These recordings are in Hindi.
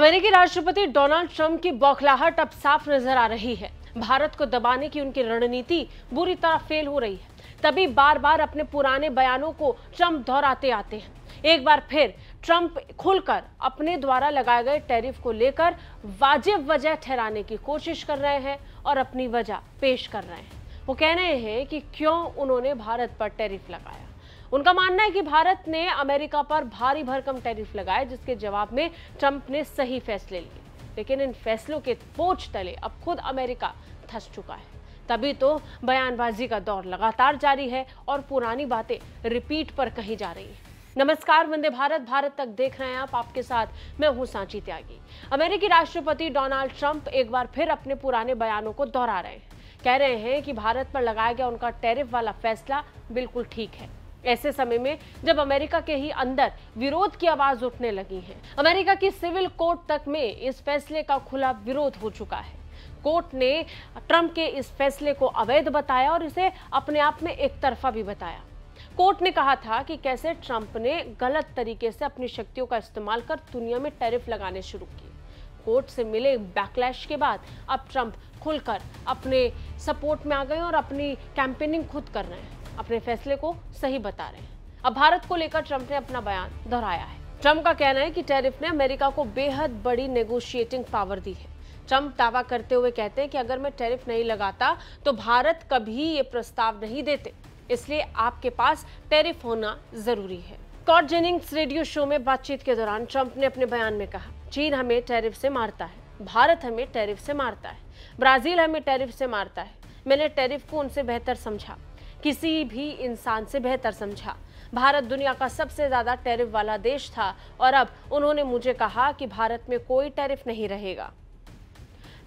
अमेरिकी राष्ट्रपति डोनाल्ड ट्रंप की बौखलाहट अब साफ नजर आ रही है। भारत को दबाने की उनकी रणनीति बुरी तरह फेल हो रही है। तभी बार बार अपने पुराने बयानों को ट्रंप दोहराते आते हैं। एक बार फिर ट्रंप खुलकर अपने द्वारा लगाए गए टैरिफ को लेकर वाजिब वजह ठहराने की कोशिश कर रहे हैं और अपनी वजह पेश कर रहे हैं। वो कह रहे हैं कि क्यों उन्होंने भारत पर टैरिफ लगाया। उनका मानना है कि भारत ने अमेरिका पर भारी भरकम टैरिफ लगाए, जिसके जवाब में ट्रंप ने सही फैसले लिए। लेकिन इन फैसलों के बोझ तले अब खुद अमेरिका धंस चुका है। तभी तो बयानबाजी का दौर लगातार जारी है और पुरानी बातें रिपीट पर कही जा रही है। नमस्कार, वंदे भारत, भारत तक देख रहे हैं आप। आपके साथ मैं हूं सांची त्यागी। अमेरिकी राष्ट्रपति डोनाल्ड ट्रंप एक बार फिर अपने पुराने बयानों को दोहरा रहे हैं। कह रहे हैं कि भारत पर लगाया गया उनका टैरिफ वाला फैसला बिल्कुल ठीक है। ऐसे समय में जब अमेरिका के ही अंदर विरोध की आवाज उठने लगी है। अमेरिका की सिविल कोर्ट तक में इस फैसले का खुला विरोध हो चुका है। कोर्ट ने ट्रंप के इस फैसले को अवैध बताया और इसे अपने आप में एक तरफा भी बताया। कोर्ट ने कहा था कि कैसे ट्रंप ने गलत तरीके से अपनी शक्तियों का इस्तेमाल कर दुनिया में टैरिफ लगाने शुरू किए। कोर्ट से मिले बैकलैश के बाद अब ट्रंप खुलकर अपने सपोर्ट में आ गए और अपनी कैंपेनिंग खुद कर रहे हैं, अपने फैसले को सही बता रहे हैं। अब भारत को लेकर ट्रंप ने अपना बयान दोहराया है। ट्रंप का कहना है कि टैरिफ ने अमेरिका को बेहद बड़ी नेगोशिएटिंग पावर दी है। ट्रंप दावा करते हुए कहते हैं कि अगर मैं टैरिफ नहीं लगाता तो भारत कभी ये प्रस्ताव नहीं देते, इसलिए आपके पास टैरिफ होना जरूरी है। स्कॉट जेनिंग्स रेडियो शो में बातचीत के दौरान ट्रंप ने अपने बयान में कहा, चीन हमें टैरिफ से मारता है, भारत हमें टैरिफ से मारता है, ब्राजील हमें टैरिफ से मारता है। मैंने टैरिफ को उनसे बेहतर समझा, किसी भी इंसान से बेहतर समझा। भारत दुनिया का सबसे ज्यादा टैरिफ वाला देश था और अब उन्होंने मुझे कहा कि भारत में कोई टैरिफ नहीं रहेगा।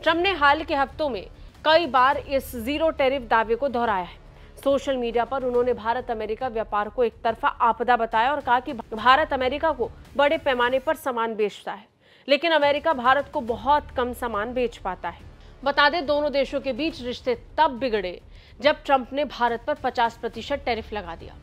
ट्रंप ने हाल के हफ्तों में कई बार इस जीरो टैरिफ दावे को दोहराया है। सोशल मीडिया पर उन्होंने भारत अमेरिका व्यापार को एक तरफा आपदा बताया और कहा कि भारत अमेरिका को बड़े पैमाने पर सामान बेचता है, लेकिन अमेरिका भारत को बहुत कम सामान बेच पाता है। बता दें, दोनों देशों के बीच रिश्ते तब बिगड़े जब ट्रंप ने भारत पर 50% टैरिफ लगा दिया।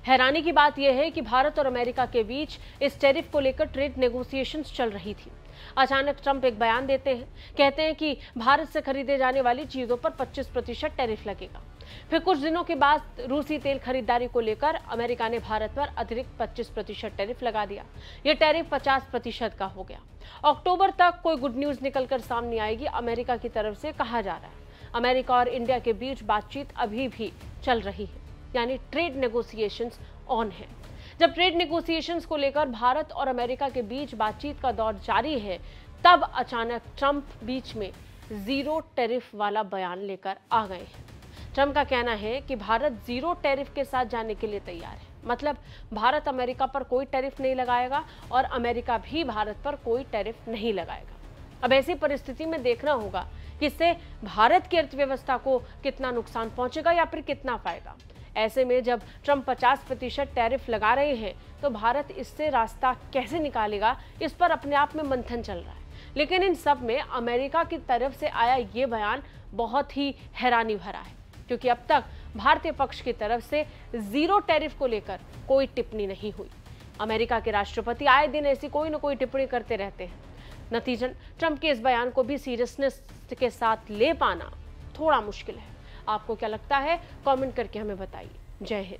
हैरानी की बात यह है कि भारत और अमेरिका के बीच इस टैरिफ को लेकर ट्रेड नेगोशिएशंस चल रही थी। अचानक ट्रंप एक बयान देते हैं, कहते हैं कि भारत से खरीदे जाने वाली चीजों पर 25% टैरिफ लगेगा। फिर कुछ दिनों के बाद रूसी तेल खरीदारी को लेकर अमेरिका ने भारत पर अतिरिक्त 25% टैरिफ लगा दिया। यह टैरिफ 50% का हो गया। अक्टूबर तक कोई गुड न्यूज निकलकर सामने आएगी, अमेरिका की तरफ से कहा जा रहा है। अमेरिका और इंडिया के बीच बातचीत अभी भी चल रही है, यानी ट्रेड नेगोशिएशंस ऑन है। जब ट्रेड नेगोशिएशंस को लेकर भारत और अमेरिका के बीच बातचीत का दौर जारी है, तब अचानक ट्रंप बीच में जीरो टैरिफ वाला बयान लेकर आ गए हैं। ट्रंप का कहना है कि भारत जीरो टैरिफ के साथ जाने के लिए तैयार है, मतलब भारत अमेरिका पर कोई टैरिफ नहीं लगाएगा और अमेरिका भी भारत पर कोई टैरिफ नहीं लगाएगा। अब ऐसी परिस्थिति में देखना होगा कि इससे भारत की अर्थव्यवस्था को कितना नुकसान पहुंचेगा या फिर कितना फायदा। ऐसे में जब ट्रंप 50% टैरिफ लगा रहे हैं तो भारत इससे रास्ता कैसे निकालेगा, इस पर अपने आप में मंथन चल रहा है। लेकिन इन सब में अमेरिका की तरफ से आया ये बयान बहुत ही हैरानी भरा है, क्योंकि अब तक भारतीय पक्ष की तरफ से जीरो टैरिफ को लेकर कोई टिप्पणी नहीं हुई। अमेरिका के राष्ट्रपति आए दिन ऐसी कोई न कोई टिप्पणी करते रहते हैं। नतीजन ट्रंप के इस बयान को भी सीरियसनेस के साथ ले पाना थोड़ा मुश्किल है। आपको क्या लगता है, कमेंट करके हमें बताइए। जय हिंद।